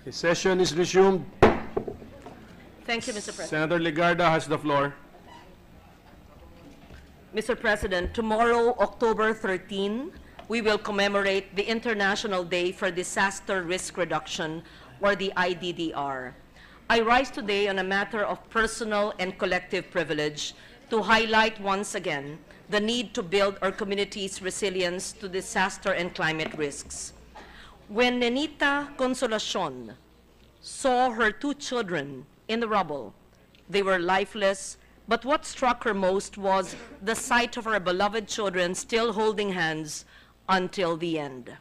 The session is resumed. Thank you, Mr. President. Senator Legarda has the floor. Mr. President, tomorrow, October 13, we will commemorate the International Day for Disaster Risk Reduction, or the IDDR. I rise today on a matter of personal and collective privilege to highlight once again the need to build our community's resilience to disaster and climate risks. When Nenita Consolacion saw her two children in the rubble, they were lifeless, but what struck her most was the sight of her beloved children still holding hands until the end.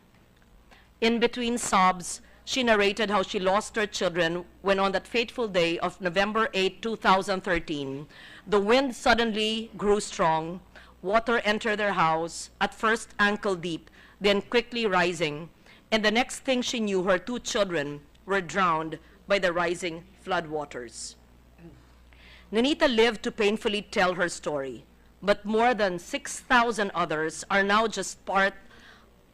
In between sobs, she narrated how she lost her children when on that fateful day of November 8, 2013, the wind suddenly grew strong, water entered their house, at first ankle deep, then quickly rising, and the next thing she knew, her two children were drowned by the rising floodwaters. Nenita lived to painfully tell her story, but more than 6,000 others are now just part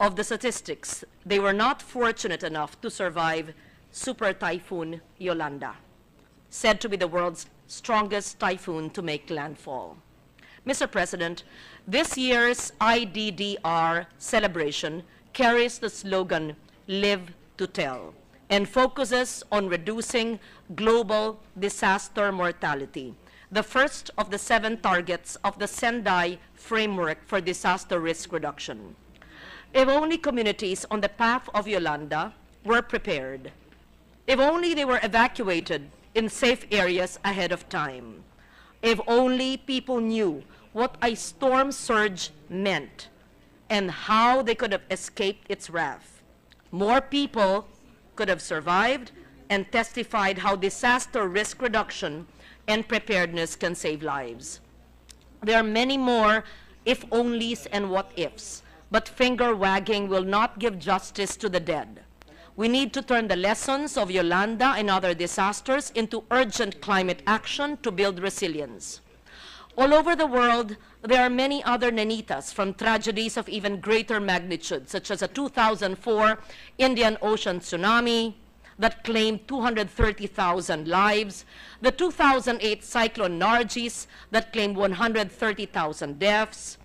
of the statistics. They were not fortunate enough to survive Super Typhoon Yolanda, said to be the world's strongest typhoon to make landfall. Mr. President, this year's IDDR celebration carries the slogan, Live to Tell, and focuses on reducing global disaster mortality, the first of the 7 targets of the Sendai Framework for Disaster Risk Reduction. If only communities on the path of Yolanda were prepared, if only they were evacuated in safe areas ahead of time, if only people knew what a storm surge meant and how they could have escaped its wrath, more people could have survived and testified how disaster risk reduction and preparedness can save lives. There are many more if-onlys and what-ifs, but finger-wagging will not give justice to the dead. We need to turn the lessons of Yolanda and other disasters into urgent climate action to build resilience. All over the world, there are many other Nenitas from tragedies of even greater magnitude, such as a 2004 Indian Ocean tsunami that claimed 230,000 lives, the 2008 Cyclone Nargis that claimed 130,000 deaths,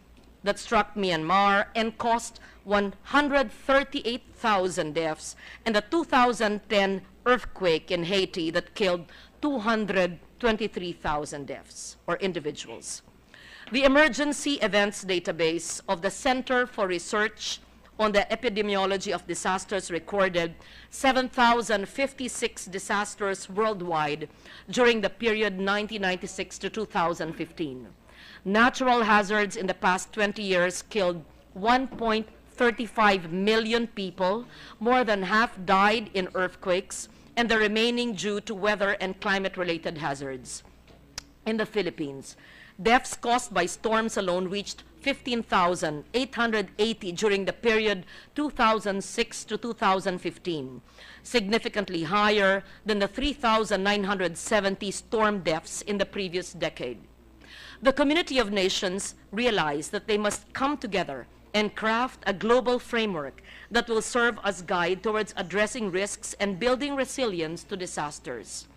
that struck Myanmar and cost 138,000 deaths, and the 2010 earthquake in Haiti that killed 223,000 deaths or individuals. The Emergency Events Database of the Center for Research on the Epidemiology of Disasters recorded 7,056 disasters worldwide during the period 1996 to 2015. Natural hazards in the past 20 years killed 1.35 million people, more than half died in earthquakes, and the remaining due to weather and climate-related hazards. In the Philippines, deaths caused by storms alone reached 15,880 during the period 2006 to 2015, significantly higher than the 3,970 storm deaths in the previous decade. The community of nations realized that they must come together and craft a global framework that will serve as guide towards addressing risks and building resilience to disasters.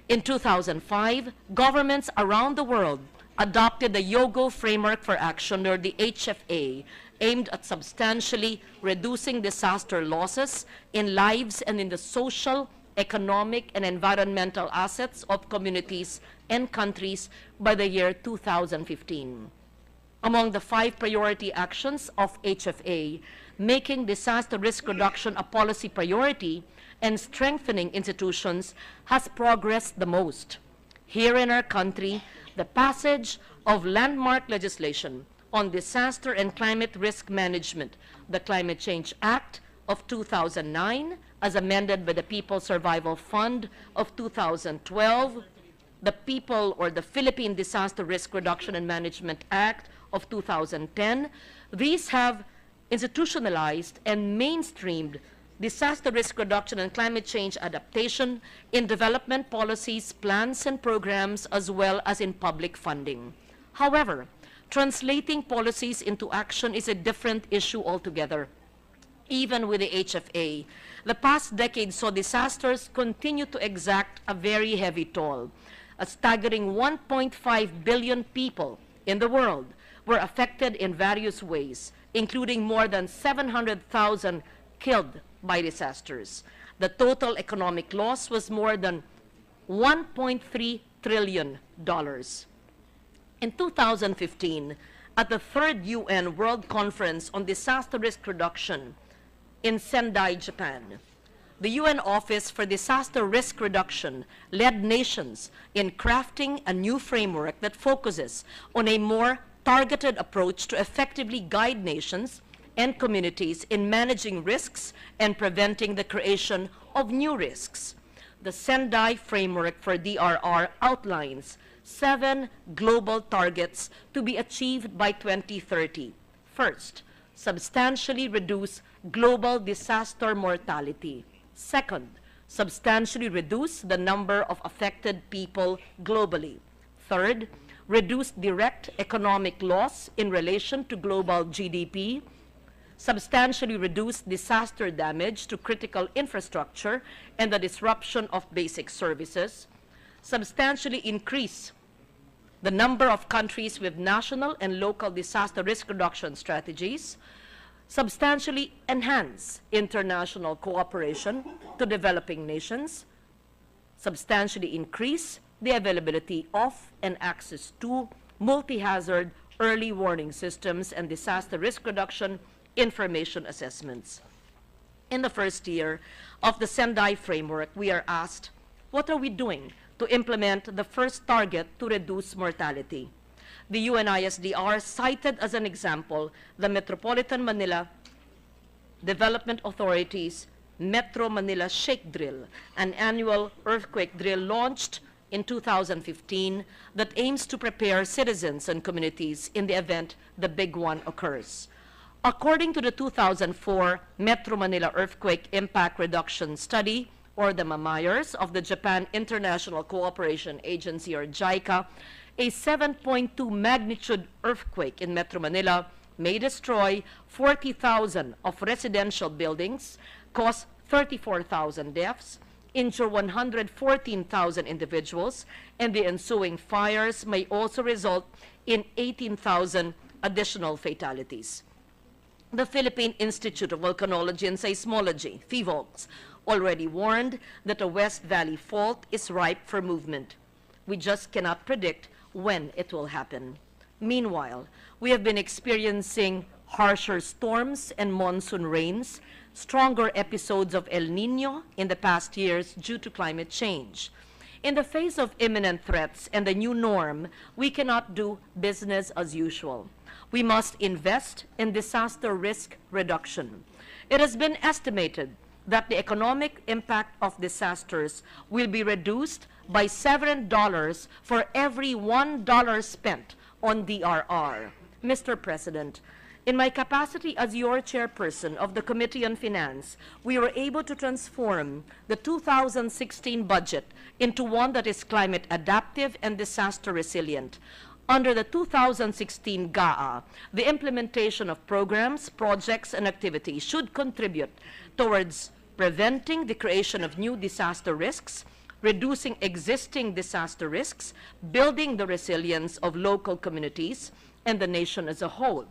In 2005, governments around the world adopted the YOGO Framework for Action, or the HFA, aimed at substantially reducing disaster losses in lives and in the social, economic, and environmental assets of communities and countries by the year 2015. Among the 5 priority actions of HFA, making disaster risk reduction a policy priority and strengthening institutions has progressed the most. Here in our country, the passage of landmark legislation on disaster and climate risk management, the Climate Change Act of 2009, as amended by the People's Survival Fund of 2012, the Philippine Disaster Risk Reduction and Management Act of 2010. These have institutionalized and mainstreamed disaster risk reduction and climate change adaptation in development policies, plans, and programs, as well as in public funding. However, translating policies into action is a different issue altogether. Even with the HFA, The past decade saw disasters continue to exact a very heavy toll. A staggering 1.5 billion people in the world were affected in various ways, including more than 700,000 killed by disasters. The total economic loss was more than $1.3 trillion. In 2015, at the third UN World Conference on Disaster Risk Reduction in Sendai, Japan, the UN Office for Disaster Risk Reduction led nations in crafting a new framework that focuses on a more targeted approach to effectively guide nations and communities in managing risks and preventing the creation of new risks. The Sendai framework for DRR outlines 7 global targets to be achieved by 2030. First, substantially reduce global disaster mortality. Second, substantially reduce the number of affected people globally. Third, reduce direct economic loss in relation to global GDP. Substantially reduce disaster damage to critical infrastructure and the disruption of basic services. Substantially increase the number of countries with national and local disaster risk reduction strategies. Substantially enhance international cooperation to developing nations, substantially increase the availability of and access to multi-hazard early warning systems and disaster risk reduction information assessments. In the first year of the Sendai framework, we are asked, what are we doing to implement the first target to reduce mortality? The UNISDR cited as an example the Metropolitan Manila Development Authority's Metro Manila Shake Drill, an annual earthquake drill launched in 2015 that aims to prepare citizens and communities in the event the big one occurs. According to the 2004 Metro Manila Earthquake Impact Reduction Study, or the MAMIRES of the Japan International Cooperation Agency, or JICA, a 7.2 magnitude earthquake in Metro Manila may destroy 40,000 of residential buildings, cause 34,000 deaths, injure 114,000 individuals, and the ensuing fires may also result in 18,000 additional fatalities. The Philippine Institute of Volcanology and Seismology, PHIVOLCS, already warned that a West Valley fault is ripe for movement. We just cannot predict when it will happen. Meanwhile, we have been experiencing harsher storms and monsoon rains, stronger episodes of El Niño in the past years due to climate change. In the face of imminent threats and the new norm, we cannot do business as usual. We must invest in disaster risk reduction. It has been estimated that the economic impact of disasters will be reduced by $7 for every $1 spent on DRR. Mr. President, in my capacity as your chairperson of the Committee on Finance, we were able to transform the 2016 budget into one that is climate adaptive and disaster resilient. Under the 2016 GAA, the implementation of programs, projects, and activities should contribute towards preventing the creation of new disaster risks, reducing existing disaster risks, building the resilience of local communities and the nation as a whole,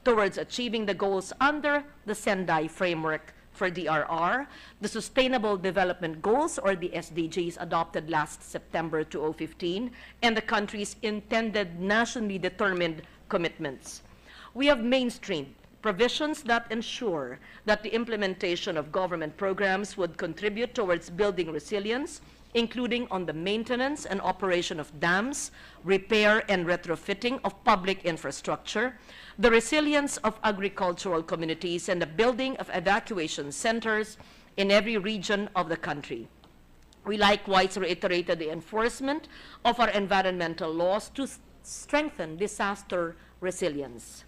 towards achieving the goals under the Sendai framework for DRR, the Sustainable Development Goals, or the SDGs, adopted last September 2015, and the country's intended nationally determined commitments. We have mainstreamed provisions that ensure that the implementation of government programs would contribute towards building resilience, including on the maintenance and operation of dams, repair and retrofitting of public infrastructure, the resilience of agricultural communities, and the building of evacuation centers in every region of the country. We likewise reiterated the enforcement of our environmental laws to strengthen disaster resilience.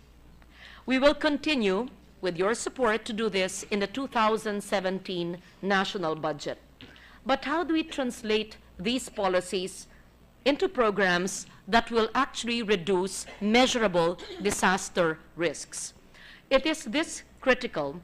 We will continue, with your support, to do this in the 2017 national budget. But how do we translate these policies into programs that will actually reduce measurable disaster risks? It is critical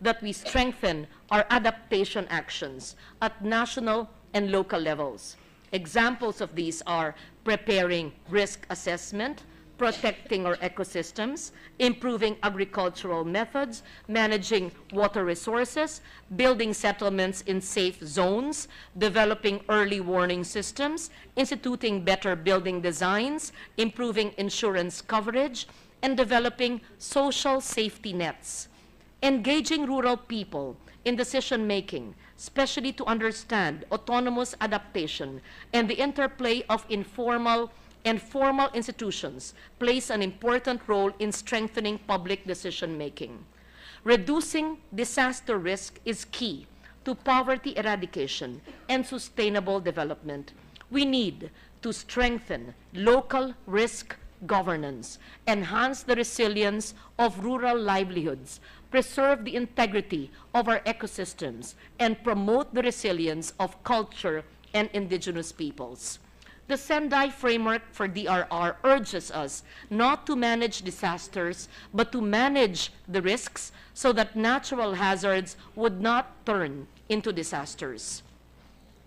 that we strengthen our adaptation actions at national and local levels. Examples of these are preparing risk assessment, protecting our ecosystems, improving agricultural methods, managing water resources, building settlements in safe zones, developing early warning systems, instituting better building designs, improving insurance coverage, and developing social safety nets. Engaging rural people in decision-making, especially to understand autonomous adaptation and the interplay of informal and formal institutions, plays an important role in strengthening public decision-making. Reducing disaster risk is key to poverty eradication and sustainable development. We need to strengthen local risk governance, enhance the resilience of rural livelihoods, preserve the integrity of our ecosystems, and promote the resilience of culture and indigenous peoples. The Sendai framework for DRR urges us not to manage disasters, but to manage the risks so that natural hazards would not turn into disasters.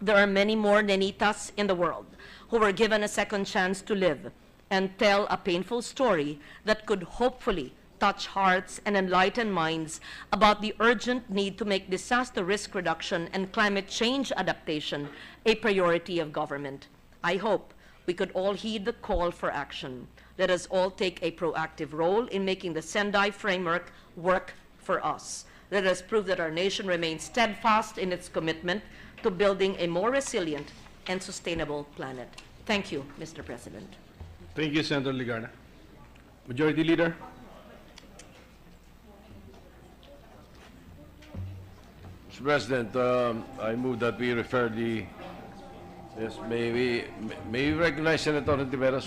There are many more Nenitas in the world who were given a second chance to live and tell a painful story that could hopefully touch hearts and enlighten minds about the urgent need to make disaster risk reduction and climate change adaptation a priority of government. I hope we could all heed the call for action. Let us all take a proactive role in making the Sendai framework work for us. Let us prove that our nation remains steadfast in its commitment to building a more resilient and sustainable planet. Thank you, Mr. President. Thank you, Senator Legarda. Majority Leader. Mr. President, I move that we refer the. Yes, may we recognize Senator Ontiveros?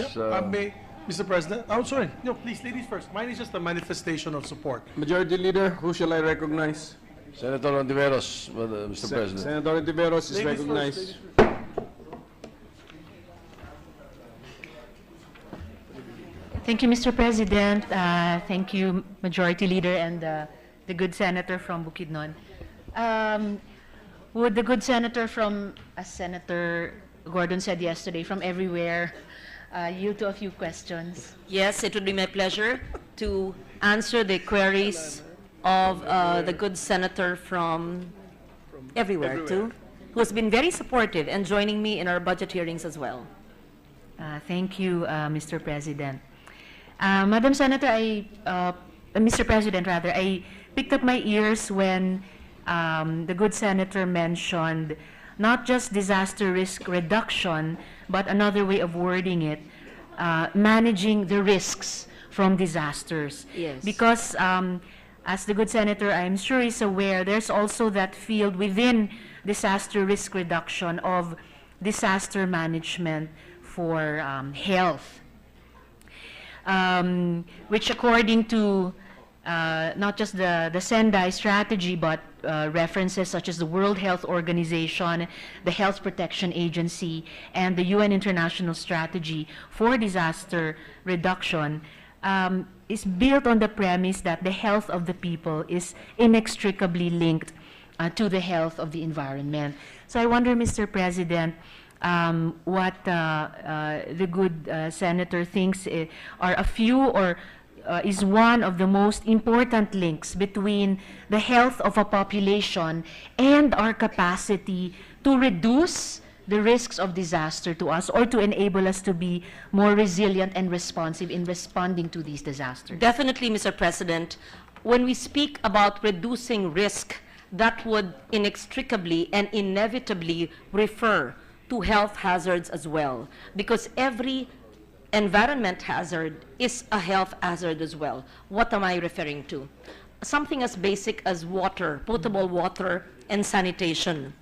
Mr. President, I'm sorry. No, please, ladies first. Mine is just a manifestation of support. Majority Leader, who shall I recognize? Senator Ontiveros, Mr. President. Senator Ontiveros is Ladies recognized. Thank you, Mr. President. Thank you, Majority Leader and the good senator from Bukidnon. Would the good senator from, as Senator Gordon said yesterday, from everywhere, yield to a few questions? Yes, it would be my pleasure to answer the queries of the good senator from everywhere, too, who has been very supportive and joining me in our budget hearings as well. Thank you, Mr. President. Madam Senator, Mr. President, rather, I picked up my ears when the good senator mentioned not just disaster risk reduction, but another way of wording it, managing the risks from disasters. Yes. Because as the good senator, I'm sure is aware, there's also that field within disaster risk reduction of disaster management for health, which according to not just the Sendai strategy, but references such as the World Health Organization, the Health Protection Agency, and the UN International Strategy for Disaster Reduction, is built on the premise that the health of the people is inextricably linked to the health of the environment. So I wonder, Mr. President, what the good senator thinks are a few or is one of the most important links between the health of a population and our capacity to reduce the risks of disaster to us, or to enable us to be more resilient and responsive in responding to these disasters. Definitely, Mr. President, when we speak about reducing risk, that would inextricably and inevitably refer to health hazards as well, because every environment hazard is a health hazard as well. What am I referring to? Something as basic as water, potable water, and sanitation.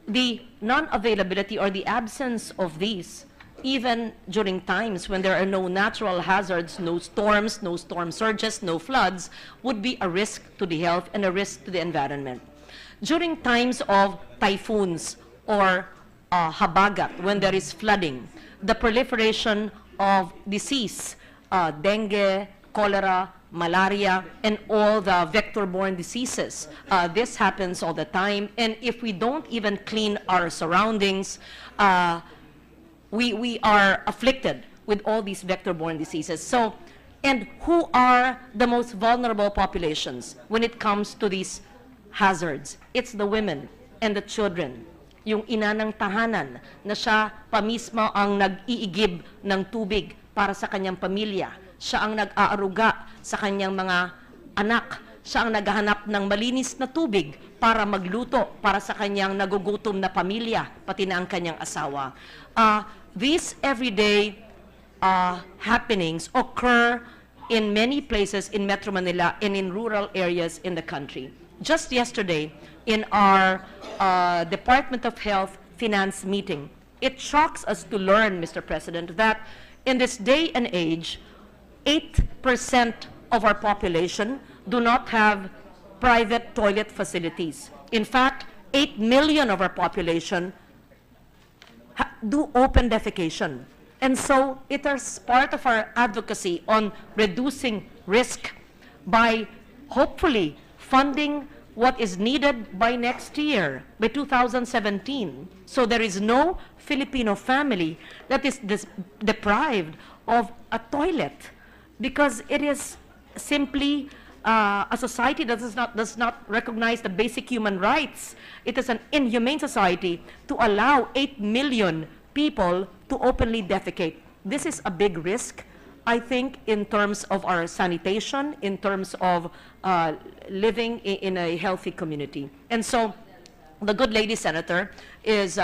The non-availability or the absence of these, even during times when there are no natural hazards, no storms, no storm surges, no floods, would be a risk to the health and a risk to the environment. During times of typhoons or habagat, when there is flooding, the proliferation of disease, dengue, cholera, malaria, and all the vector-borne diseases. This happens all the time, and if we don't even clean our surroundings, we are afflicted with all these vector-borne diseases. So, and who are the most vulnerable populations when it comes to these hazards? It's the women and the children. Yung ina ng tahanan na siya pa mismo ang nag-iigib ng tubig para sa kanyang pamilya. Siya ang nag-aaruga sa kanyang mga anak. Siya ang naghahanap ng malinis na tubig para magluto para sa kanyang nagugutom na pamilya, pati na ang kanyang asawa. These everyday happenings occur in many places in Metro Manila and in rural areas in the country. Just yesterday, in our Department of Health Finance meeting, it shocks us to learn, Mr. President, that in this day and age, 8% of our population do not have private toilet facilities. In fact, 8 million of our population do open defecation. And so it is part of our advocacy on reducing risk by hopefully funding what is needed by next year, by 2017. So there is no Filipino family that is deprived of a toilet, because it is simply a society that does not recognize the basic human rights. It is an inhumane society to allow 8 million people to openly defecate. This is a big risk, I think, in terms of our sanitation, in terms of living in a healthy community. And so the good lady senator is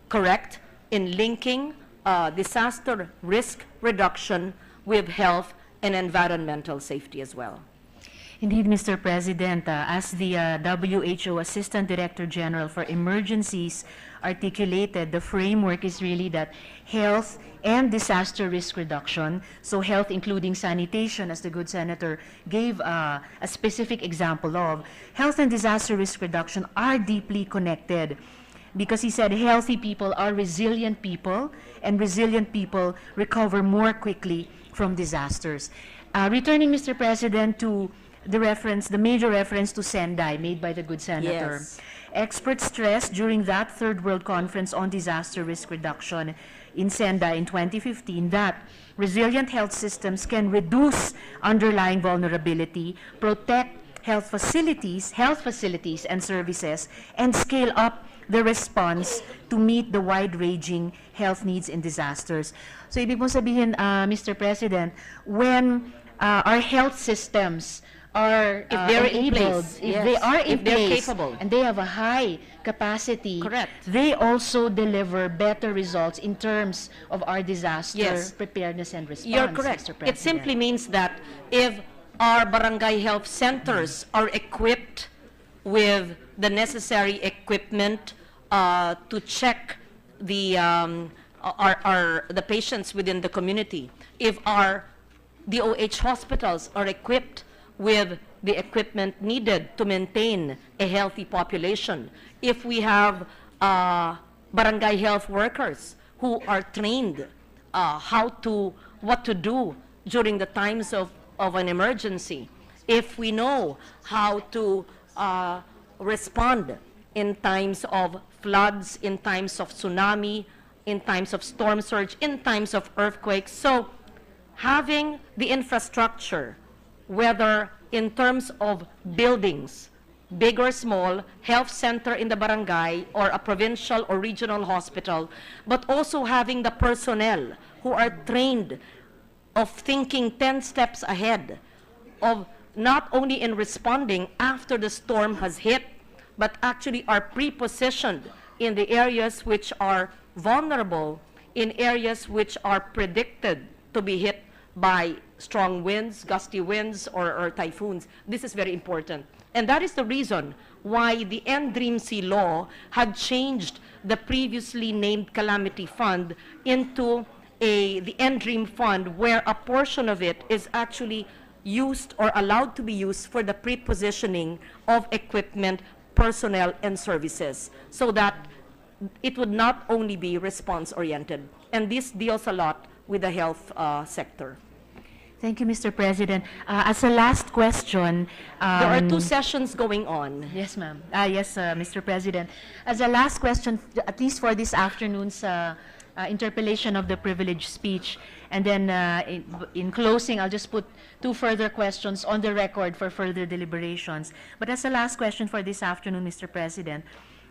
correct in linking disaster risk reduction with health and environmental safety as well. Indeed, Mr. President, as the WHO Assistant Director General for Emergencies articulated, the framework is really that health and disaster risk reduction, so health including sanitation, as the good senator gave a specific example of, health and disaster risk reduction are deeply connected, because he said healthy people are resilient people, and resilient people recover more quickly from disasters. Returning, Mr. President, to the major reference to Sendai made by the good senator. Yes. Experts stressed during that Third World Conference on Disaster Risk Reduction in Sendai in 2015 that resilient health systems can reduce underlying vulnerability, protect health facilities and services, and scale up the response to meet the wide-ranging health needs in disasters. So ibig mong sabihin, Mr. President, when our health systems are If they're in enabled, place, if yes. they are in If they're place, capable. and they have a high capacity, Correct. they also deliver better results in terms of our disaster Yes. preparedness and response. You're correct. Mr. President. It simply means that if our barangay health centers are equipped with the necessary equipment to check the the patients within the community, if our DOH hospitals are equipped with the equipment needed to maintain a healthy population, if we have barangay health workers who are trained what to do during the times of an emergency, if we know how to respond in times of floods, in times of tsunami, in times of storm surge, in times of earthquakes. So having the infrastructure, whether in terms of buildings, big or small, health center in the barangay or a provincial or regional hospital, but also having the personnel who are trained of thinking 10 steps ahead, of not only in responding after the storm has hit, but actually are pre-positioned in the areas which are vulnerable, in areas which are predicted to be hit by strong winds, gusty winds, or typhoons. This is very important. And that is the reason why the NDREAM-C law had changed the previously named Calamity Fund into the NDREAM Fund, where a portion of it is actually used or allowed to be used for the pre-positioning of equipment, personnel, and services, so that it would not only be response-oriented. And this deals a lot with the health sector. Thank you, Mr. President. As a last question, There are two sessions going on. yes, ma'am. Yes, Mr. President. As a last question, at least for this afternoon's interpellation of the privileged speech, and then in closing, I'll just put two further questions on the record for further deliberations. But as a last question for this afternoon, Mr. President,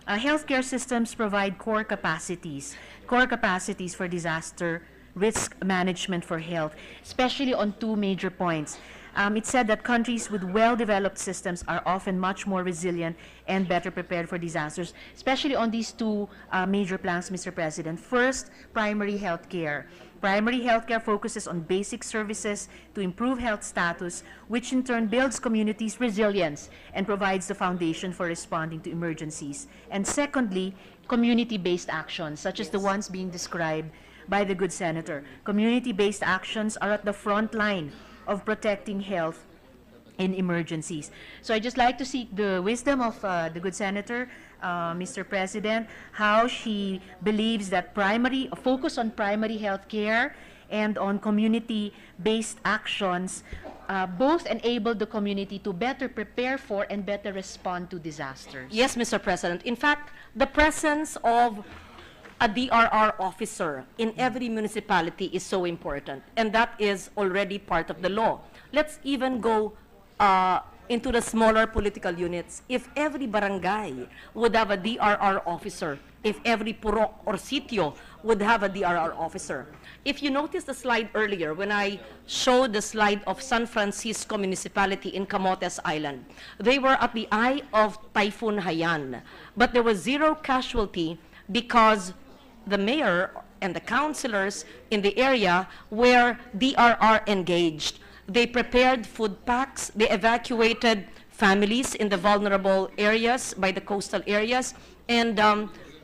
healthcare systems provide core capacities for disaster risk management for health, especially on two major points. It said that countries with well-developed systems are often much more resilient and better prepared for disasters, especially on these two major plans, Mr. President. First, primary health care. Primary health care focuses on basic services to improve health status, which in turn builds communities' resilience and provides the foundation for responding to emergencies. And secondly, community-based actions, such as the ones being described by the good senator. Community-based actions are at the front line of protecting health in emergencies. So I'd just like to seek the wisdom of the good senator, Mr. President, how she believes that a focus on primary health care and on community-based actions both enable the community to better prepare for and better respond to disasters. Yes, Mr. President. In fact, the presence of a DRR officer in every municipality is so important, and that is already part of the law. Let's even go into the smaller political units. If every barangay would have a DRR officer, if every purok or sitio would have a DRR officer. If you noticed the slide earlier, when I showed the slide of San Francisco Municipality in Camotes Island, they were at the eye of Typhoon Haiyan, but there was zero casualty because the mayor and the councilors in the area were DRR engaged. They prepared food packs, they evacuated families in the vulnerable areas, by the coastal areas, and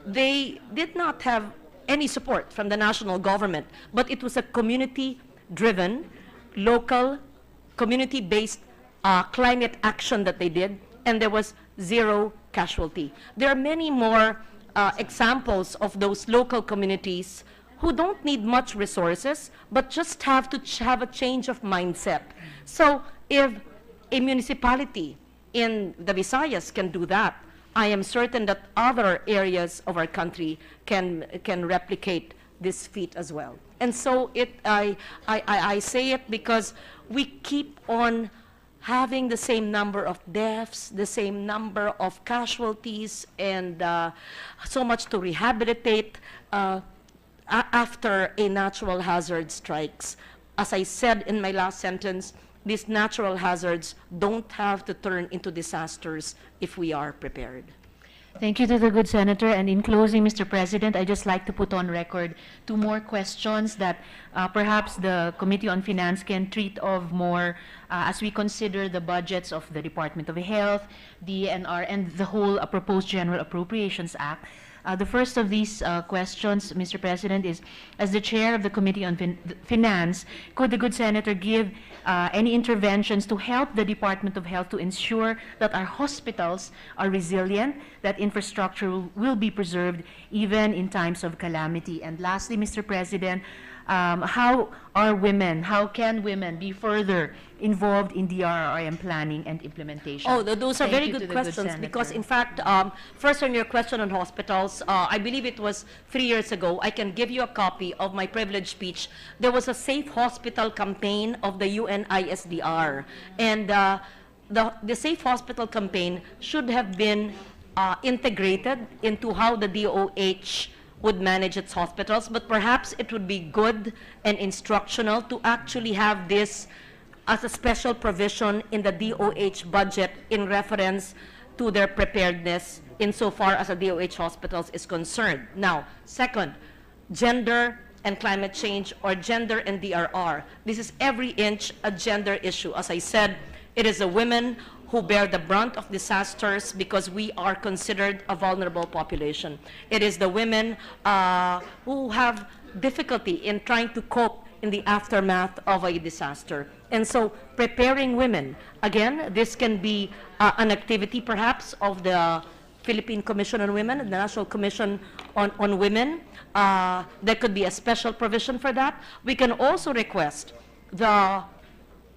they did not have any support from the national government, but it was a community-driven, local, community-based climate action that they did, and there was zero casualty. There are many more examples of those local communities who don't need much resources, but just have to have a change of mindset. So if a municipality in the Visayas can do that, I am certain that other areas of our country can replicate this feat as well. And so I say it because we keep on having the same number of deaths, the same number of casualties, and so much to rehabilitate after a natural hazard strikes. As I said in my last sentence, these natural hazards don't have to turn into disasters if we are prepared. Thank you to the good senator. And in closing, Mr. President, I'd just like to put on record two more questions that perhaps the Committee on Finance can treat of more as we consider the budgets of the Department of Health, DNR, and the whole proposed General Appropriations Act. The first of these questions, Mr. President, is, as the chair of the Committee on Finance, could the good senator give any interventions to help the Department of Health to ensure that our hospitals are resilient, that infrastructure will be preserved even in times of calamity? And lastly, Mr. President, how can women be further involved in DRRM planning and implementation? Oh, those are Thank very you to good the questions senator. because, in fact, first on your question on hospitals, I believe it was 3 years ago. I can give you a copy of my privileged speech. There was a Safe Hospital campaign of the UNISDR, and the Safe Hospital campaign should have been integrated into how the DOH would manage its hospitals, but perhaps it would be good and instructional to actually have this as a special provision in the DOH budget in reference to their preparedness insofar as the DOH hospitals is concerned. Now, second, gender and climate change, or gender and DRR. This is every inch a gender issue. As I said, it is the women who bear the brunt of disasters because we are considered a vulnerable population. It is the women who have difficulty in trying to cope in the aftermath of a disaster. And so preparing women, again, this can be an activity perhaps of the Philippine Commission on Women, the National Commission on Women. There could be a special provision for that. We can also request the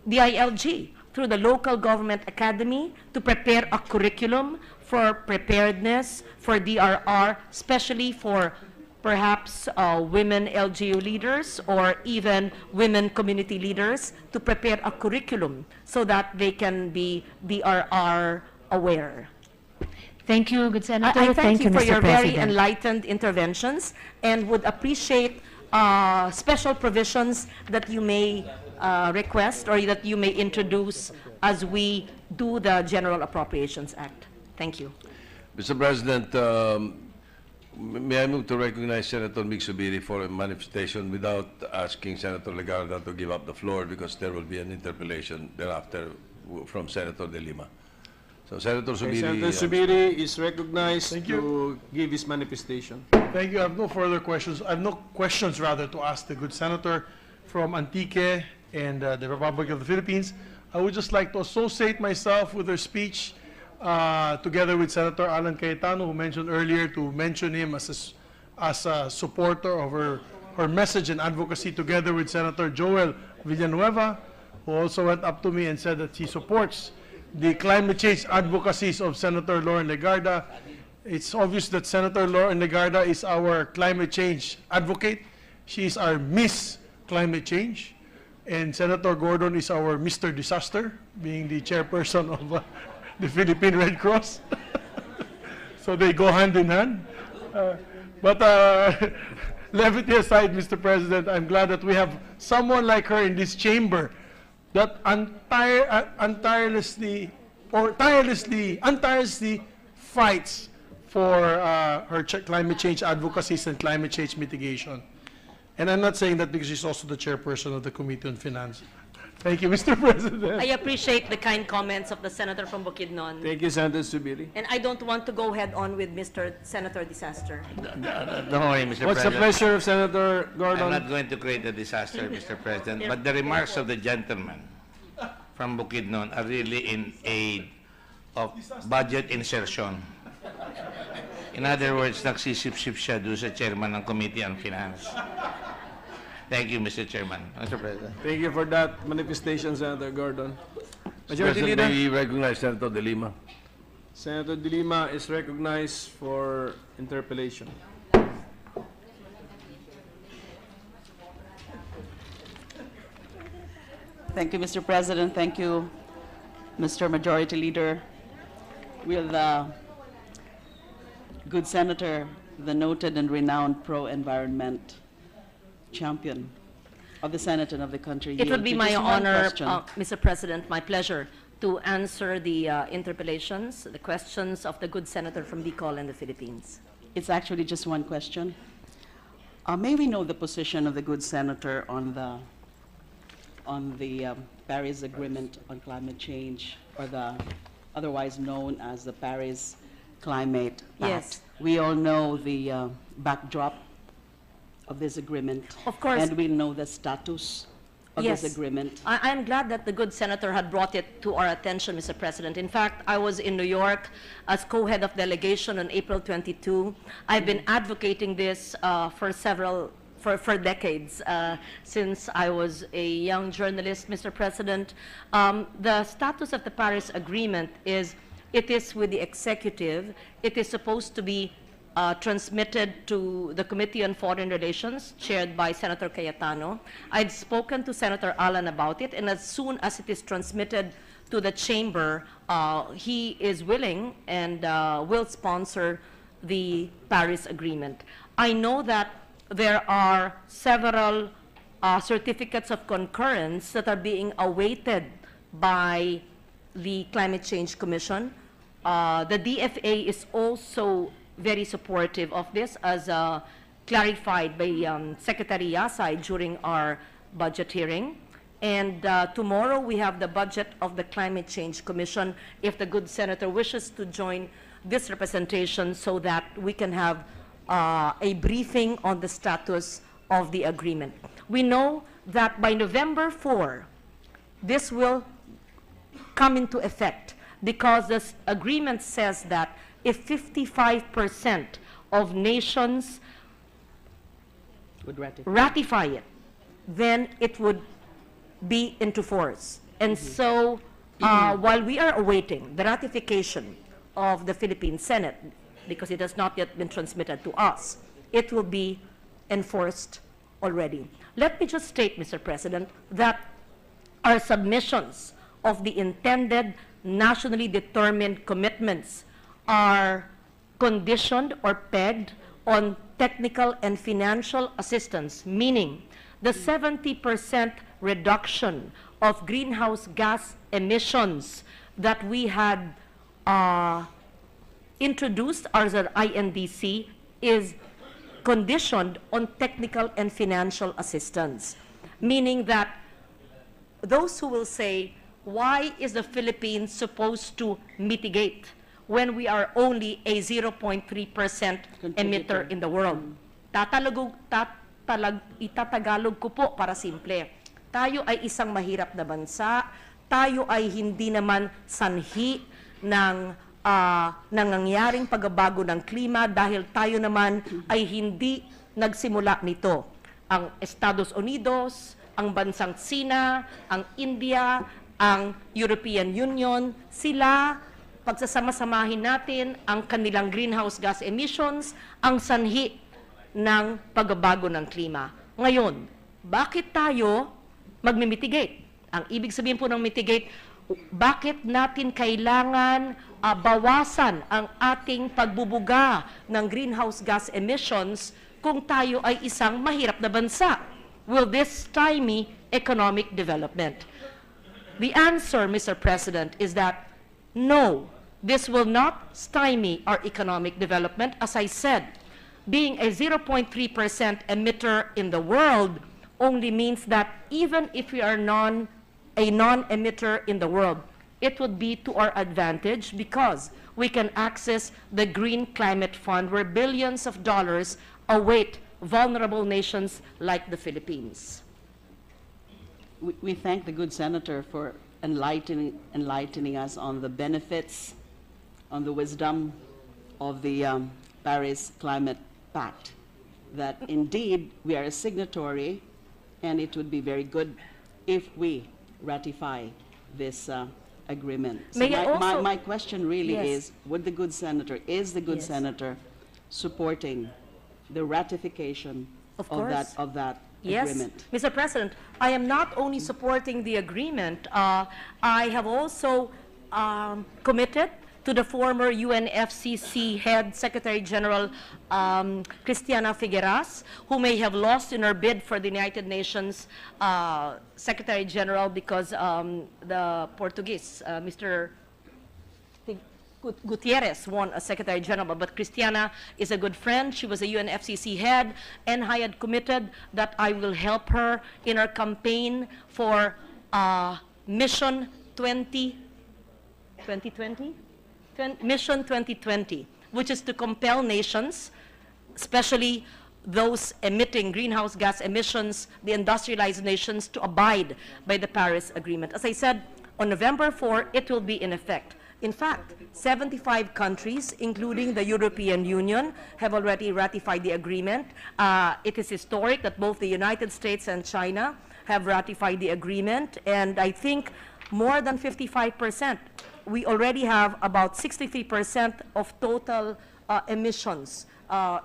DILG through the local government academy to prepare a curriculum for preparedness for DRR, especially for perhaps women LGU leaders or even women community leaders, to prepare a curriculum so that they can be DRR aware. Thank you, good Senator. I thank you for Mr. your very President. enlightened interventions and would appreciate special provisions that you may request or that you may introduce as we do the General Appropriations Act. Thank you. Mr. President, may I move to recognize Senator Migsubiri for a manifestation without asking Senator Legarda to give up the floor, because there will be an interpellation thereafter from Senator De Lima. So Senator Subiri. Senator Subiri is recognized to give his manifestation. Thank you. I have no further questions. I have no questions, rather, to ask the good senator from Antique and the Republic of the Philippines. I would just like to associate myself with her speech together with Senator Alan Cayetano, who mentioned earlier, to mention him as a supporter of her message and advocacy, together with Senator Joel Villanueva, who also went up to me and said that he supports the climate change advocacies of Senator Loren Legarda. It's obvious that Senator Loren Legarda is our climate change advocate. She is our Miss Climate Change. And Senator Gordon is our Mr. Disaster, being the chairperson of the Philippine Red Cross. So they go hand in hand. But levity aside, Mr. President, I'm glad that we have someone like her in this chamber that tirelessly fights for her climate change advocacies and climate change mitigation. And I'm not saying that because she's also the chairperson of the Committee on Finance. Thank you, Mr. President. I appreciate the kind comments of the senator from Bukidnon. Thank you, Senator Subiri. And I don't want to go head on with Mr. Senator Disaster. Don't worry, Mr. What's the President. pleasure of Senator Gordon? I'm not going to create a disaster, Mr. President, but the remarks of the gentleman from Bukidnon are really in aid of budget insertion. In other words, nagsisip-sip siya doon sa chairman ng Committee on Finance. Thank you, Mr. Chairman. Mr. President. Thank you for that manifestation, Senator Gordon. Mr. Majority President, Leader. may we recognize Senator De Lima. Senator De Lima is recognized for interpellation. Thank you, Mr. President. Thank you, Mr. Majority Leader. Will the good senator, the noted and renowned pro-environment champion of the Senate and of the country, It would be my honor, question? Mr. President, my pleasure to answer the interpellations, the questions of the good senator from Bicol and the Philippines. It's actually just one question. May we know the position of the good senator on the Paris Agreement on Climate Change, or the otherwise known as the Paris Climate Pact? Yes. We all know the backdrop of this agreement. Of course. And we know the status of Yes. this agreement. I'm glad that the good senator had brought it to our attention, Mr. President. In fact, I was in New York as co-head of delegation on April 22. I've been advocating this for decades, since I was a young journalist, Mr. President. The status of the Paris Agreement is, it is with the executive. It is supposed to be transmitted to the Committee on Foreign Relations, chaired by Senator Cayetano. I'd spoken to Senator Alan about it, and as soon as it is transmitted to the chamber, he is willing and will sponsor the Paris Agreement. I know that there are several certificates of concurrence that are being awaited by the Climate Change Commission. The DFA is also very supportive of this, as clarified by Secretary Yasay during our budget hearing. And tomorrow we have the budget of the Climate Change Commission, if the good senator wishes to join this representation, so that we can have a briefing on the status of the agreement. We know that by November 4, this will come into effect, because this agreement says that if 55% of nations Would ratify. ratify it, then it would be into force. And so, while we are awaiting the ratification of the Philippine Senate, because it has not yet been transmitted to us, it will be enforced already. Let me just state, Mr. President, that our submissions of the intended nationally determined commitments are conditioned or pegged on technical and financial assistance, meaning the 70% reduction of greenhouse gas emissions that we had introduced as an INDC is conditioned on technical and financial assistance, meaning that those who will say, why is the Philippines supposed to mitigate when we are only a 0.3% emitter in the world? Itatagalog ko po para simple. Tayo ay isang mahirap na bansa, tayo ay hindi naman sanhi ng nangyayaring pagbabago ng klima dahil tayo naman ay hindi nagsimula nito. Ang Estados Unidos, ang bansang China, ang India, ang European Union, sila, pagsasama-samahin natin ang kanilang greenhouse gas emissions, ang sanhi ng pagbabago ng klima. Ngayon, bakit tayo magmimitigate? Ang ibig sabihin po ng mitigate, bakit natin kailangan bawasan ang ating pagbubuga ng greenhouse gas emissions kung tayo ay isang mahirap na bansa? Will this stymie economic development? The answer, Mr. President, is that no, this will not stymie our economic development. As I said, being a 0.3% emitter in the world only means that even if we are a non-emitter in the world, it would be to our advantage because we can access the Green Climate Fund where billions of dollars await vulnerable nations like the Philippines. We thank the good senator for enlightening us on the benefits, on the wisdom of the Paris Climate Pact, that indeed we are a signatory and it would be very good if we ratify this agreement. So May I also- my question really Yes. is, is the good Yes. senator supporting the ratification Of course. of that Yes, agreement? Mr. President, I am not only supporting the agreement, I have also committed to the former UNFCCC head Secretary General Christiana Figueras, who may have lost in her bid for the United Nations Secretary General because the Portuguese, Mr. Gutierrez won as Secretary General, but Christiana is a good friend. She was a UNFCCC head, and I had committed that I will help her in her campaign for Mission 2020, Mission 2020, which is to compel nations, especially those emitting greenhouse gas emissions, the industrialized nations, to abide by the Paris Agreement. As I said, on November 4, it will be in effect. In fact, 75 countries, including the European Union, have already ratified the agreement. It is historic that both the United States and China have ratified the agreement, and I think more than 55%. We already have about 63% of total emissions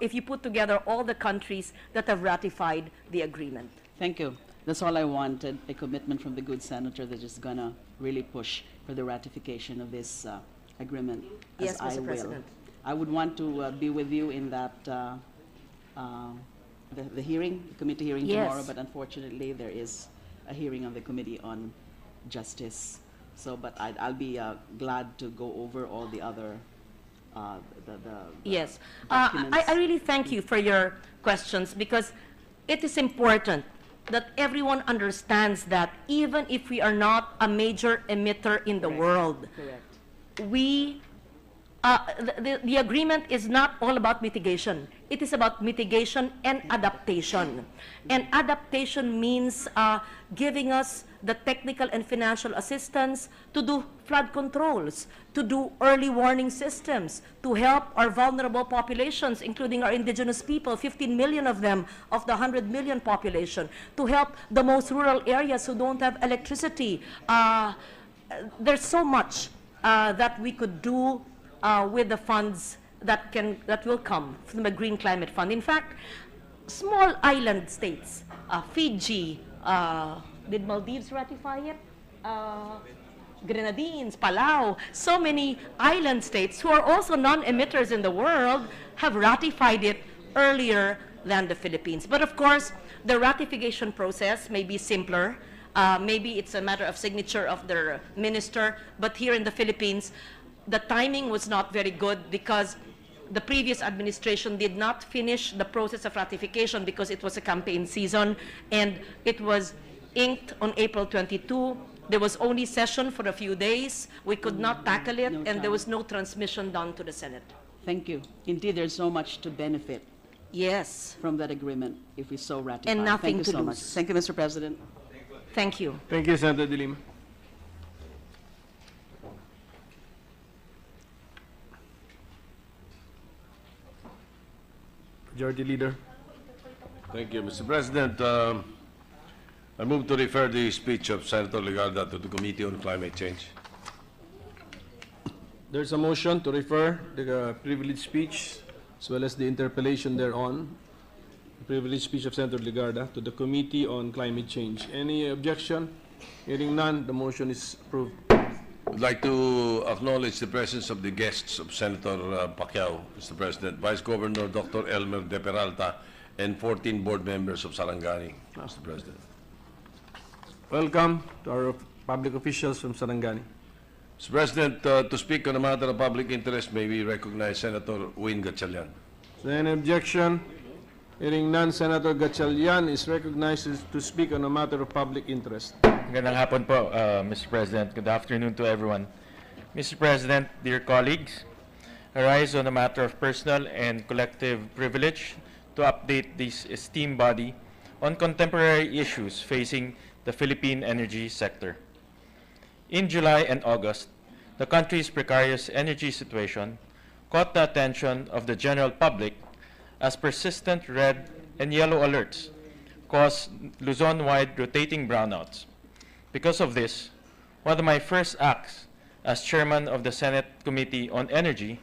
if you put together all the countries that have ratified the agreement. Thank you. That's all I wanted, a commitment from the good senator that is going to really push for the ratification of this agreement, as Yes, I Mr. will. President. I would want to be with you in that, the hearing, the committee hearing Yes. tomorrow, but unfortunately there is a hearing on the Committee on Justice. So, but I'll be glad to go over all the other, Yes. documents. I really thank you for your questions because it is important that everyone understands that even if we are not a major emitter in the world, Correct. we the agreement is not all about mitigation. It is about mitigation and adaptation. And adaptation means giving us the technical and financial assistance to do flood controls, to do early warning systems, to help our vulnerable populations, including our indigenous people, 15 million of them, of the 100 million population, to help the most rural areas who don't have electricity. There's so much that we could do with the funds that will come from the Green Climate Fund. In fact, small island states, Fiji, did Maldives ratify it? Grenadines, Palau, so many island states who are also non-emitters in the world have ratified it earlier than the Philippines. But of course, the ratification process may be simpler. Maybe it's a matter of signature of their minister, but here in the Philippines, the timing was not very good because the previous administration did not finish the process of ratification because it was a campaign season, and it was inked on April 22. There was only session for a few days. We could not tackle it, and there was no transmission done to the Senate. Thank you. Indeed, there's so much to benefit Yes, from that agreement if we so ratify. and nothing Thank you to so much. lose. Thank you, Mr. President. Thank you. Thank you, Senator De Lima. Majority Leader. Thank you, Mr. President. I move to refer the speech of Senator Legarda to the Committee on Climate Change. There's a motion to refer the privileged speech as well as the interpellation thereon, the privileged speech of Senator Legarda, to the Committee on Climate Change. Any objection? Hearing none, the motion is approved. I'd like to acknowledge the presence of the guests of Senator Pacquiao, Mr. President, Vice Governor Dr. Elmer De Peralta, and 14 board members of Sarangani, Mr. President. Welcome to our public officials from Sarangani. Mr. President, to speak on a matter of public interest, may we recognize Senator Win Gatchalian. Is there any objection? Hearing none, Senator Gatchalian is recognized to speak on a matter of public interest. Magandang hapon po, Mr. President. Good afternoon to everyone. Mr. President, dear colleagues, I rise on a matter of personal and collective privilege to update this esteemed body on contemporary issues facing the Philippine energy sector. In July and August, the country's precarious energy situation caught the attention of the general public as persistent red and yellow alerts caused Luzon-wide rotating brownouts. Because of this, one of my first acts as chairman of the Senate Committee on Energy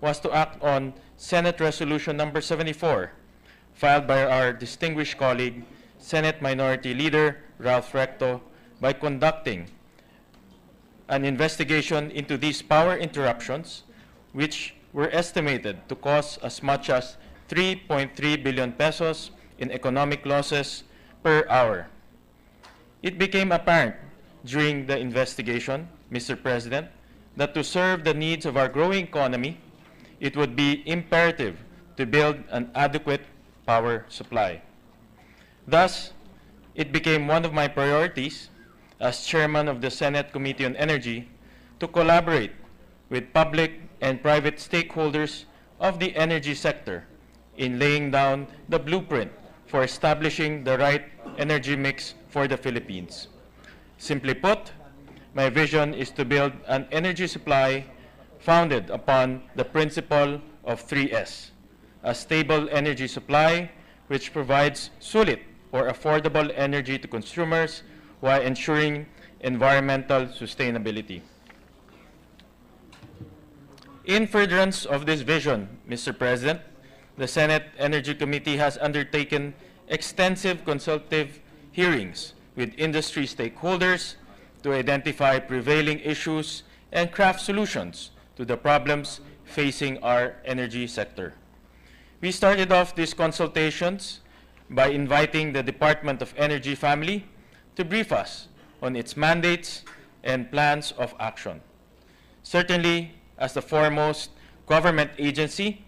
was to act on Senate Resolution number 74, filed by our distinguished colleague, Senate Minority Leader Ralph Recto, by conducting an investigation into these power interruptions, which were estimated to cost as much as 3.3 billion pesos in economic losses per hour. It became apparent during the investigation, Mr. President, that to serve the needs of our growing economy, it would be imperative to build an adequate power supply. Thus, it became one of my priorities as chairman of the Senate Committee on Energy to collaborate with public and private stakeholders of the energy sector in laying down the blueprint for establishing the right energy mix for the Philippines. Simply put, my vision is to build an energy supply founded upon the principle of 3S, a stable energy supply which provides sulit or affordable energy to consumers while ensuring environmental sustainability. In furtherance of this vision, Mr. President, the Senate Energy Committee has undertaken extensive consultative hearings with industry stakeholders to identify prevailing issues and craft solutions to the problems facing our energy sector. We started off these consultations by inviting the Department of Energy family to brief us on its mandates and plans of action. Certainly, as the foremost government agency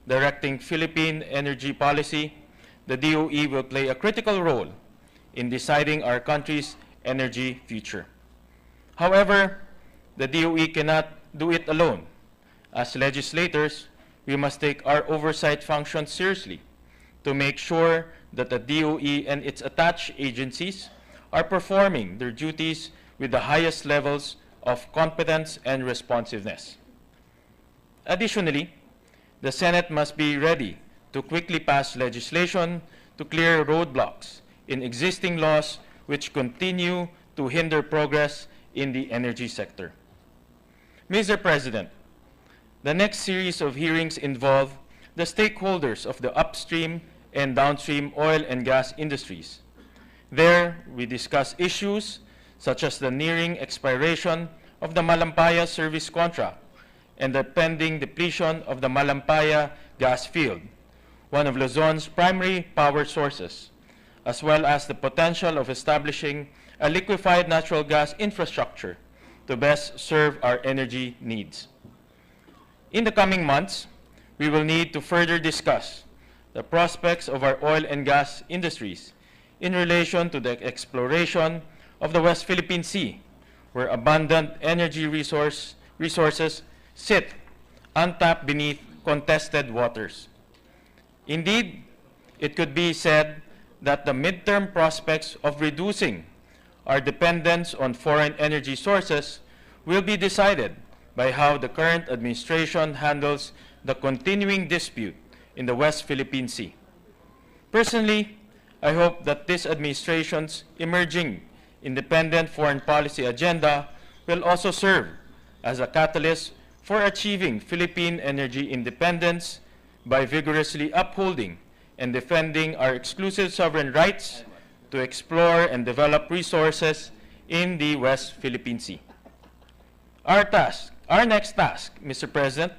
directing Philippine energy policy, the DOE will play a critical role in deciding our country's energy future. However, the DOE cannot do it alone, as legislators, we must take our oversight function seriously to make sure that the DOE and its attached agencies are performing their duties with the highest levels of competence and responsiveness. Additionally, the Senate must be ready to quickly pass legislation to clear roadblocks in existing laws which continue to hinder progress in the energy sector. Mr. President, the next series of hearings involve the stakeholders of the upstream and downstream oil and gas industries. There, we discuss issues such as the nearing expiration of the Malampaya service contract and the pending depletion of the Malampaya gas field, one of Luzon's primary power sources, as well as the potential of establishing a liquefied natural gas infrastructure to best serve our energy needs. In the coming months, we will need to further discuss the prospects of our oil and gas industries in relation to the exploration of the West Philippine Sea, where abundant energy resources sit untapped beneath contested waters. Indeed, it could be said that the midterm prospects of reducing our dependence on foreign energy sources will be decided by how the current administration handles the continuing dispute in the West Philippine Sea. Personally, I hope that this administration's emerging independent foreign policy agenda will also serve as a catalyst for achieving Philippine energy independence by vigorously upholding and defending our exclusive sovereign rights to explore and develop resources in the West Philippine Sea. Our next task, Mr. President,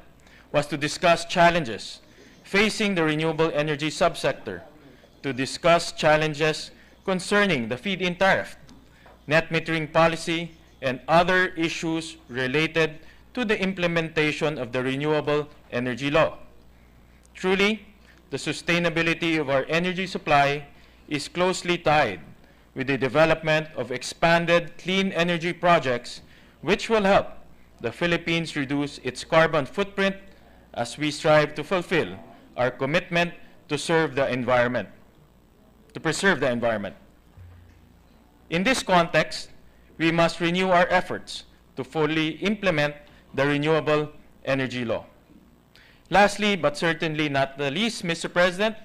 was to discuss challenges facing the renewable energy subsector, to discuss challenges concerning the feed-in tariff, net metering policy, and other issues related to the implementation of the Renewable Energy Law. Truly, the sustainability of our energy supply is closely tied with the development of expanded clean energy projects which will help the Philippines reduce its carbon footprint as we strive to fulfill our commitment to preserve the environment. In this context, we must renew our efforts to fully implement the Renewable Energy Law. Lastly, but certainly not the least, Mr. President,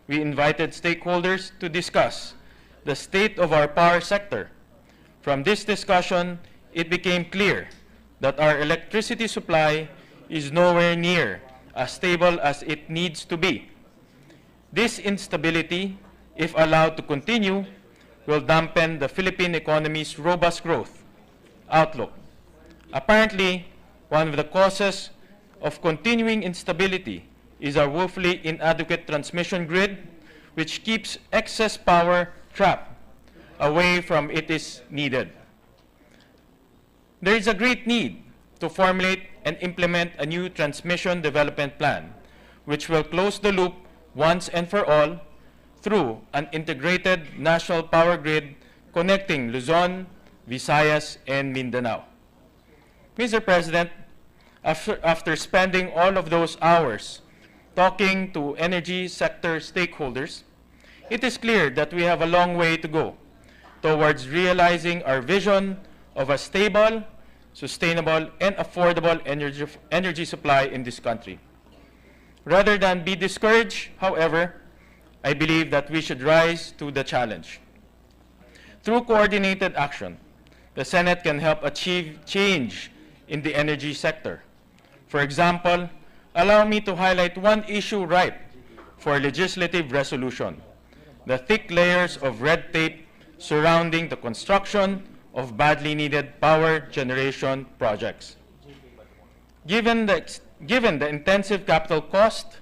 we invited stakeholders to discuss the state of our power sector. From this discussion, it became clear that our electricity supply is nowhere near as stable as it needs to be. This instability, if allowed to continue, will dampen the Philippine economy's robust growth outlook. Apparently, one of the causes of continuing instability is our woefully inadequate transmission grid, which keeps excess power trapped away from it is needed. There is a great need to formulate and implement a new transmission development plan, which will close the loop once and for all through an integrated national power grid connecting Luzon, Visayas, and Mindanao. Mr. President, after spending all of those hours talking to energy sector stakeholders, it is clear that we have a long way to go towards realizing our vision of a stable, sustainable, and affordable energy supply in this country. Rather than be discouraged, however, I believe that we should rise to the challenge. Through coordinated action, the Senate can help achieve change in the energy sector. For example, allow me to highlight one issue ripe for legislative resolution: the thick layers of red tape surrounding the construction of badly needed power generation projects. Given the intensive capital cost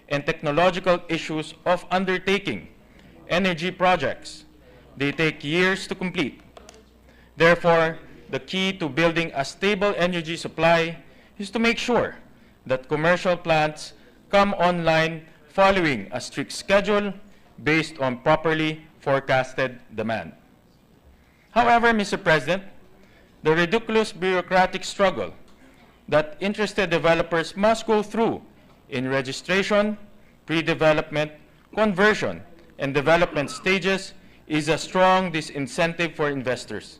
and technological issues of undertaking energy projects, they take years to complete. Therefore, the key to building a stable energy supply is to make sure that commercial plants come online following a strict schedule based on properly forecasted demand. However, Mr. President, the ridiculous bureaucratic struggle that interested developers must go through in registration, pre-development, conversion, and development stages is a strong disincentive for investors,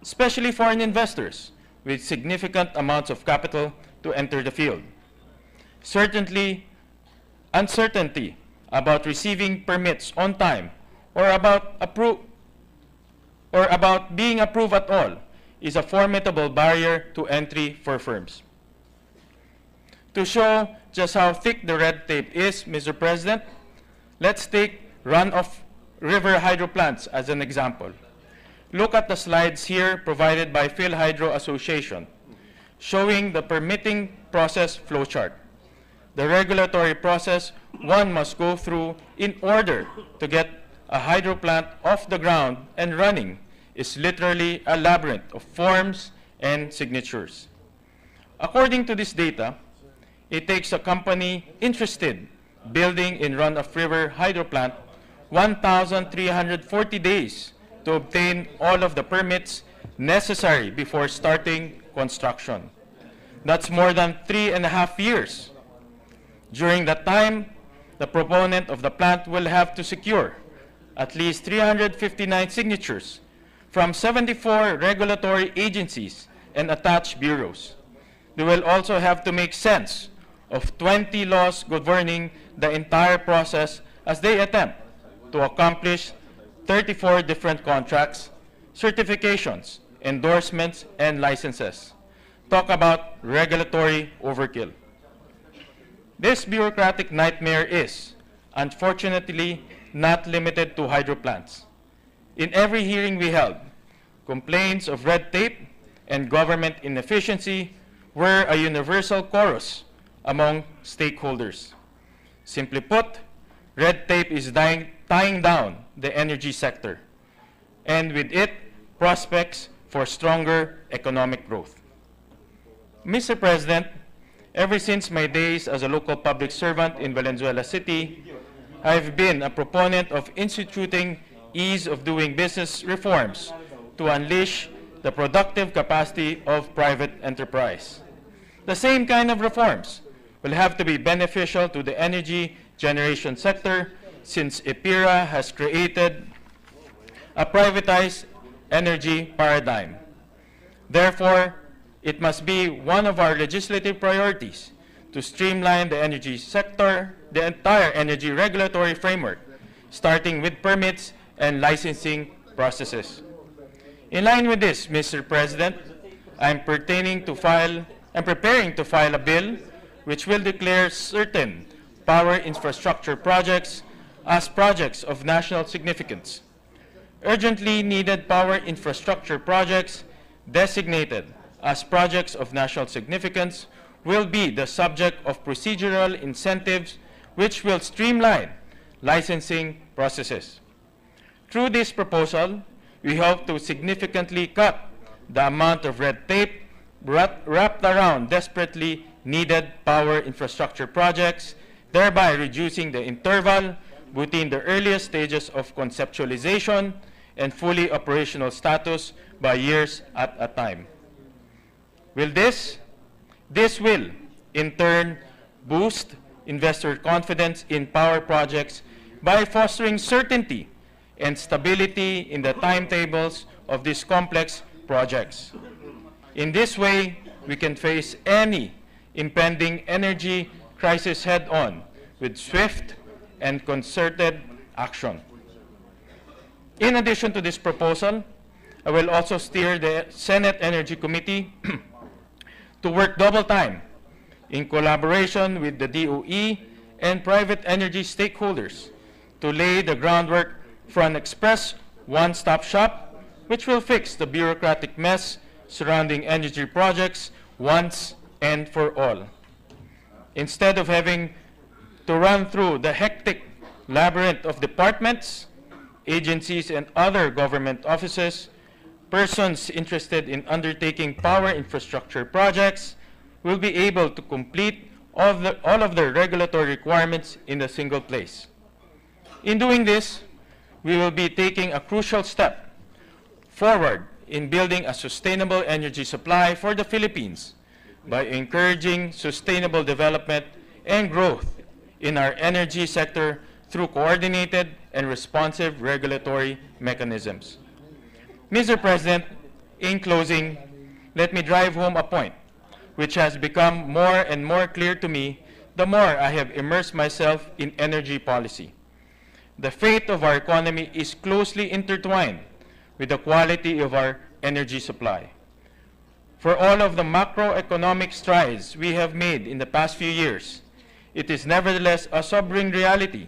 especially foreign investors with significant amounts of capital to enter the field. Certainly, uncertainty about receiving permits on time or about being approved at all is a formidable barrier to entry for firms. To show just how thick the red tape is, Mr. President, let's take runoff river hydro plants as an example. Look at the slides here provided by PhilHydro Association, showing the permitting process flowchart. The regulatory process one must go through in order to get a hydro plant off the ground and running is literally a labyrinth of forms and signatures. According to this data, it takes a company interested building in run-of-river hydro plant 1,340 days to obtain all of the permits necessary before starting construction. That's more than 3.5 years. During that time, the proponent of the plant will have to secure at least 359 signatures from 74 regulatory agencies and attached bureaus. They will also have to make sense of 20 laws governing the entire process as they attempt to accomplish 34 different contracts, certifications, endorsements, and licenses. Talk about regulatory overkill. This bureaucratic nightmare is, unfortunately, not limited to hydro plants. In every hearing we held, complaints of red tape and government inefficiency were a universal chorus among stakeholders. Simply put, red tape is tying down the energy sector, and with it, prospects for stronger economic growth. Mr. President, ever since my days as a local public servant in Valenzuela City, I've been a proponent of instituting ease of doing business reforms to unleash the productive capacity of private enterprise. The same kind of reforms will have to be beneficial to the energy generation sector since EPIRA has created a privatized energy paradigm. Therefore, it must be one of our legislative priorities to streamline the energy sector, the entire energy regulatory framework, starting with permits and licensing processes. In line with this, Mr. President, I'm preparing to file a bill which will declare certain power infrastructure projects as projects of national significance. Urgently needed power infrastructure projects designated as projects of national significance will be the subject of procedural incentives which will streamline licensing processes. Through this proposal, we hope to significantly cut the amount of red tape wrapped around desperately needed power infrastructure projects, thereby reducing the interval between the earliest stages of conceptualization and fully operational status by years at a time. This will, in turn, boost investor confidence in power projects by fostering certainty and stability in the timetables of these complex projects. In this way, we can face any impending energy crisis head-on with swift and concerted action. In addition to this proposal, I will also steer the Senate Energy Committee to work double time in collaboration with the DOE and private energy stakeholders to lay the groundwork for an express one-stop shop which will fix the bureaucratic mess surrounding energy projects once and for all. Instead of having to run through the hectic labyrinth of departments, agencies, and other government offices, persons interested in undertaking power infrastructure projects will be able to complete all of their regulatory requirements in a single place. In doing this, we will be taking a crucial step forward in building a sustainable energy supply for the Philippines by encouraging sustainable development and growth in our energy sector through coordinated and responsive regulatory mechanisms. Mr. President, in closing, let me drive home a point which has become more and more clear to me the more I have immersed myself in energy policy. The fate of our economy is closely intertwined with the quality of our energy supply. For all of the macroeconomic strides we have made in the past few years, it is nevertheless a sobering reality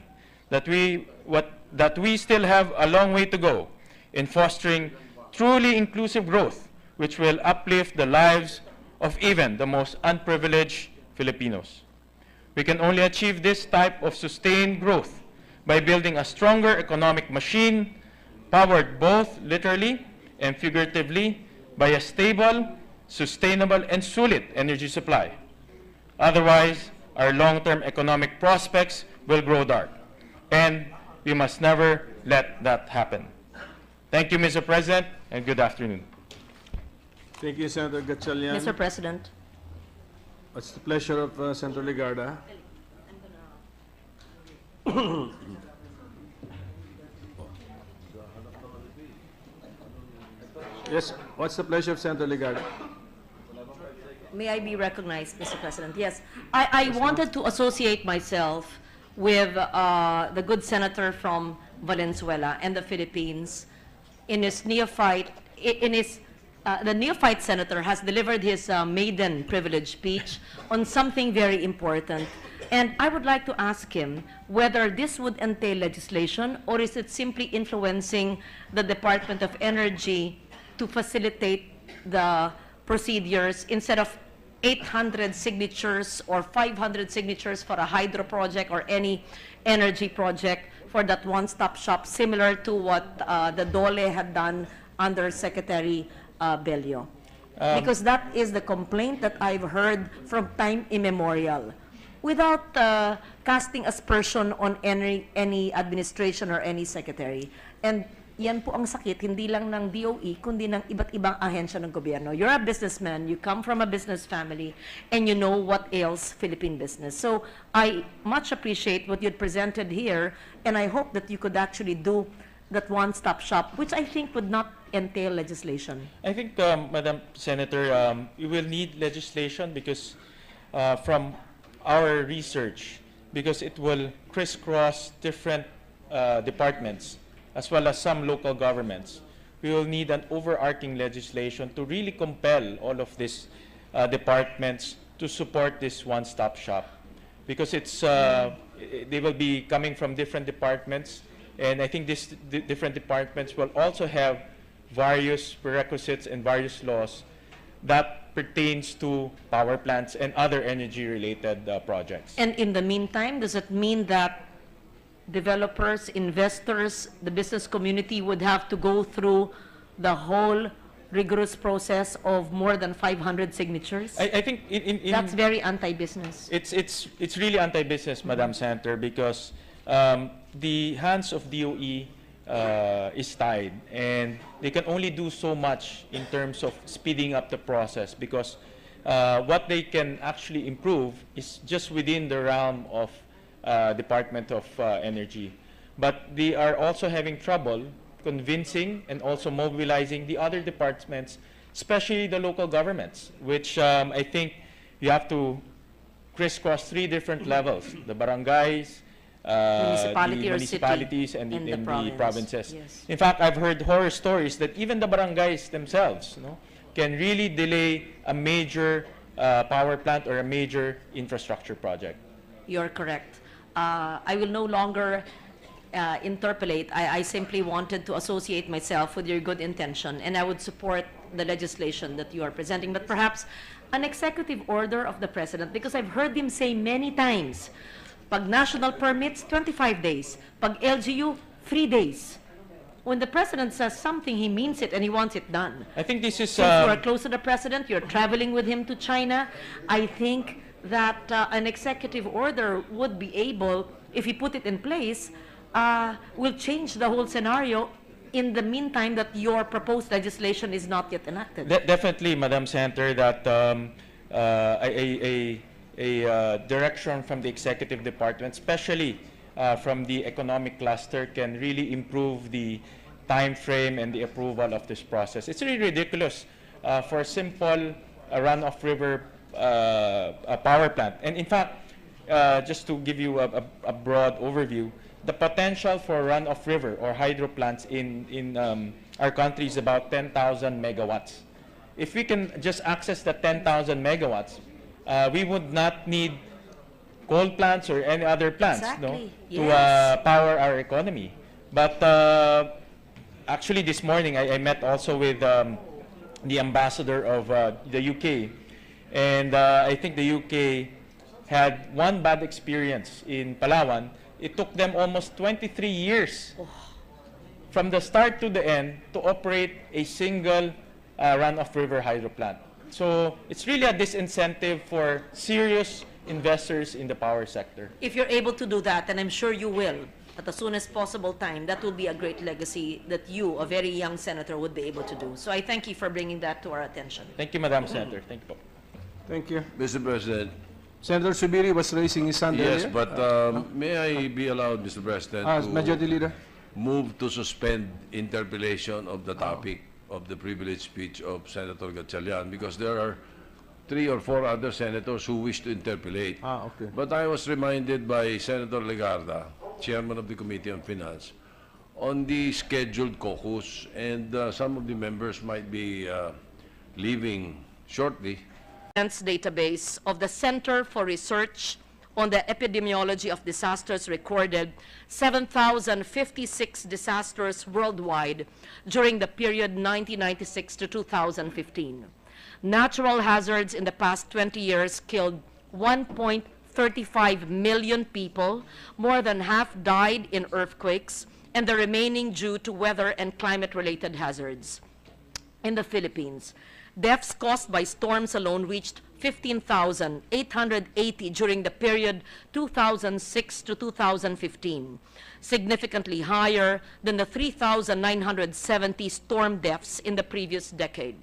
that we still have a long way to go in fostering truly inclusive growth, which will uplift the lives of even the most unprivileged Filipinos. We can only achieve this type of sustained growth by building a stronger economic machine, powered both literally and figuratively by a stable, sustainable, and solid energy supply. Otherwise, our long-term economic prospects will grow dark, and we must never let that happen. Thank you, Mr. President, and good afternoon. Thank you, Senator Gatchalian. Mr. President. It's the pleasure of Senator Legarda. Yes, what's the pleasure of Senator Legarda? May I be recognized, Mr. President? Yes. I wanted to associate myself with the good senator from Valenzuela and the Philippines in his neophyte, the neophyte senator has delivered his maiden privilege speech on something very important. And I would like to ask him whether this would entail legislation, or is it simply influencing the Department of Energy to facilitate the procedures instead of 800 signatures or 500 signatures for a hydro project or any energy project for that one-stop shop, similar to what the DOLE had done under Secretary Bello? Because that is the complaint that I've heard from time immemorial, without casting aspersion on any administration or any secretary. And yan po ang sakit, hindi lang ng DOE, kundi ng iba't ibang ahensya ng gobyerno. You're a businessman, you come from a business family, and you know what ails Philippine business. So I much appreciate what you presented here, and I hope that you could actually do that one-stop shop, which I think would not entail legislation. I think, Madam Senator, we will need legislation because from our research, because it will crisscross different departments as well as some local governments. We will need an overarching legislation to really compel all of these departments to support this one-stop shop, because it's they will be coming from different departments, and I think these different departments will also have various prerequisites and various laws that pertains to power plants and other energy-related projects. And in the meantime, does it mean that developers, investors, the business community would have to go through the whole rigorous process of more than 500 signatures? I think that's very anti-business. It's really anti-business, Madam Senator, because the hands of DOE is tied, and they can only do so much in terms of speeding up the process, because what they can actually improve is just within the realm of Department of Energy. But they are also having trouble convincing and also mobilizing the other departments, especially the local governments, which I think you have to crisscross 3 different levels: the barangays, municipality the or municipalities, city, and and the provinces. Yes. In fact, I've heard horror stories that even the barangays themselves, can really delay a major power plant or a major infrastructure project. You're correct. I will no longer interpolate. I simply wanted to associate myself with your good intention, and I would support the legislation that you are presenting. But perhaps an executive order of the President, because I've heard him say many times, pag national permits, 25 days. Pag LGU, 3 days. When the President says something, he means it and he wants it done. I think this is... Since you are close to the President, you're traveling with him to China, I think that an executive order would be able, if he put it in place, will change the whole scenario in the meantime that your proposed legislation is not yet enacted. Definitely, Madam Senator, that direction from the executive department, especially from the economic cluster, can really improve the time frame and the approval of this process. It's really ridiculous for a simple runoff river power plant. And in fact, just to give you a broad overview, the potential for runoff river or hydro plants in our country is about 10,000 megawatts. If we can just access the 10,000 megawatts, we would not need coal plants or any other plants, Exactly. to Yes. power our economy. But actually this morning I met also with the ambassador of the UK, and I think the UK had one bad experience in Palawan. It took them almost 23 years from the start to the end to operate a single runoff river hydro plant. So it's really a disincentive for serious investors in the power sector. If you're able to do that, and I'm sure you will, at the soonest possible time, that will be a great legacy that you, a very young senator, would be able to do. So I thank you for bringing that to our attention. Thank you, Madam Senator. Thank you po. Thank you. Mr. President, Senator Subiri was raising his hand yes, earlier. but may I be allowed, Mr. President, Majority to Leader. move to suspend interpellation of the topic of the privilege speech of Senator Gatchalian, because there are 3 or 4 other senators who wish to interpellate. Okay. But I was reminded by Senator Legarda, Chairman of the Committee on Finance, on the scheduled caucus, and some of the members might be leaving shortly. Database of the Center for Research on the Epidemiology of Disasters recorded 7,056 disasters worldwide during the period 1996 to 2015. Natural hazards in the past 20 years killed 1.35 million people, more than half died in earthquakes, and the remaining due to weather and climate-related hazards. In the Philippines, deaths caused by storms alone reached 15,880 during the period 2006 to 2015, significantly higher than the 3,970 storm deaths in the previous decade.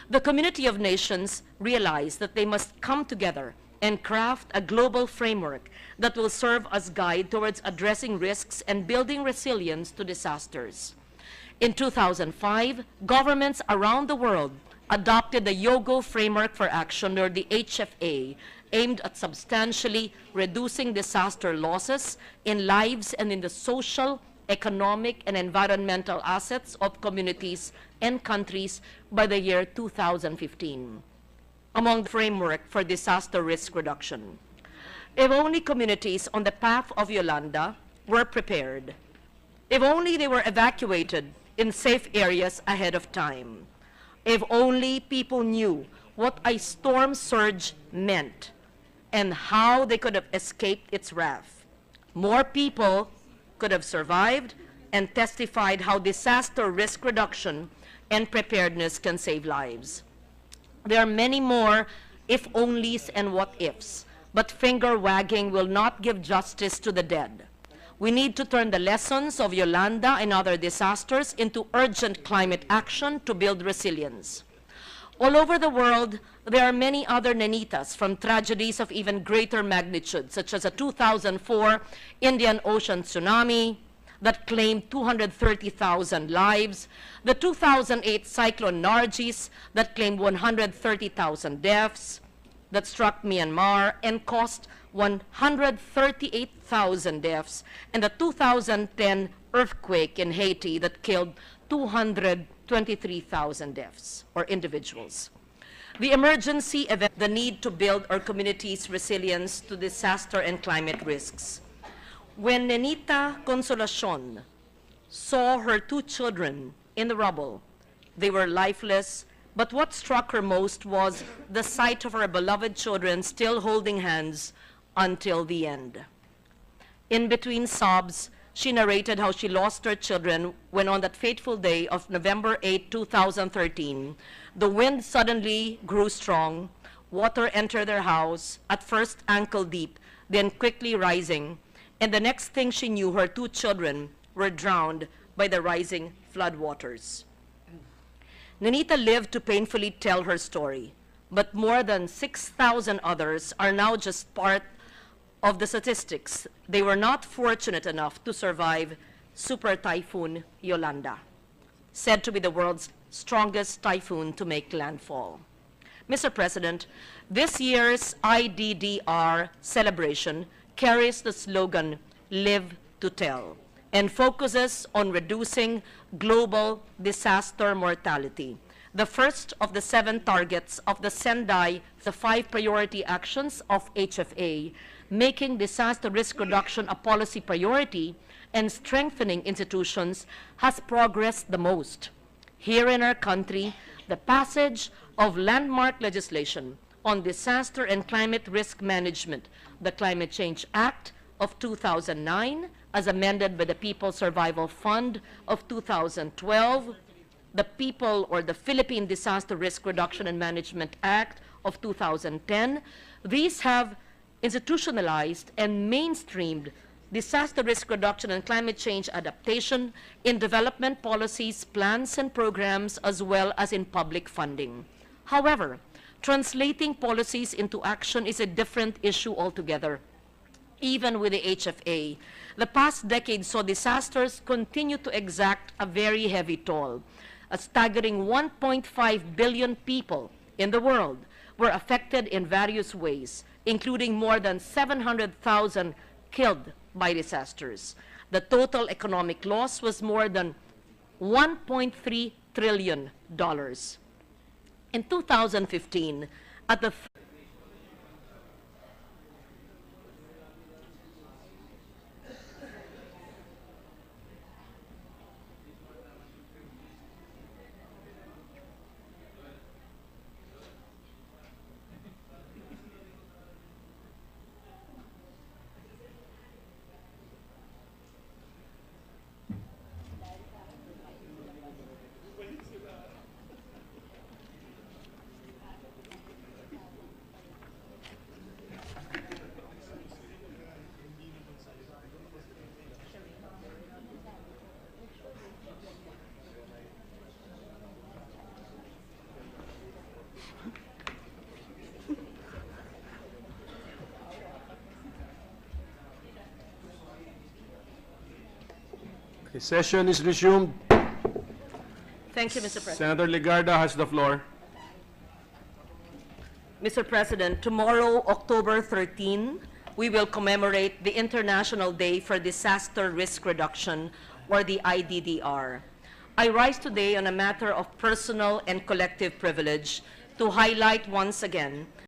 The community of nations realized that they must come together and craft a global framework that will serve as guide towards addressing risks and building resilience to disasters. In 2005, governments around the world adopted the Yogo Framework for Action, or the HFA, aimed at substantially reducing disaster losses in lives and in the social, economic, and environmental assets of communities and countries by the year 2015. Among the framework for disaster risk reduction, if only communities on the path of Yolanda were prepared, if only they were evacuated in safe areas ahead of time, if only people knew what a storm surge meant and how they could have escaped its wrath, more people could have survived and testified how disaster risk reduction and preparedness can save lives. There are many more if-onlys and what-ifs, but finger-wagging will not give justice to the dead. We need to turn the lessons of Yolanda and other disasters into urgent climate action to build resilience. All over the world, there are many other nanitas from tragedies of even greater magnitude, such as a 2004 Indian Ocean tsunami that claimed 230,000 lives, the 2008 Cyclone Nargis that claimed 130,000 deaths, that struck Myanmar and cost 138,000 deaths, and the 2010 earthquake in Haiti that killed 223,000 deaths or individuals. The emergency event, the need to build our community's resilience to disaster and climate risks. When Nenita Consolacion saw her 2 children in the rubble, they were lifeless, but what struck her most was the sight of her beloved children still holding hands until the end. In between sobs, she narrated how she lost her children when on that fateful day of November 8, 2013, the wind suddenly grew strong, water entered their house, at first ankle deep, then quickly rising, and the next thing she knew, her 2 children were drowned by the rising floodwaters. Nenita lived to painfully tell her story. but more than 6,000 others are now just part of the statistics. They were not fortunate enough to survive Super Typhoon Yolanda, said to be the world's strongest typhoon to make landfall. Mr. President, this year's IDDR celebration carries the slogan, "Live to Tell," and focuses on reducing global disaster mortality. The first of the 7 targets of the Sendai, the 5 priority actions of HFA, making disaster risk reduction a policy priority and strengthening institutions, has progressed the most. Here in our country, the passage of landmark legislation on disaster and climate risk management, the Climate Change Act of 2009, as amended by the People's Survival Fund of 2012, the the Philippine Disaster Risk Reduction and Management Act of 2010. These have institutionalized and mainstreamed disaster risk reduction and climate change adaptation in development policies, plans, and programs, as well as in public funding. However, translating policies into action is a different issue altogether. Even with the HFA, the past decade saw disasters continue to exact a very heavy toll. A staggering 1.5 billion people in the world were affected in various ways, including more than 700,000 killed by disasters. The total economic loss was more than $1.3 trillion. In 2015, at the The session is resumed. Thank you, Mr. President. Senator Legarda has the floor. Mr. President, tomorrow, October 13, we will commemorate the International Day for Disaster Risk Reduction, or the IDDR. I rise today on a matter of personal and collective privilege to highlight once again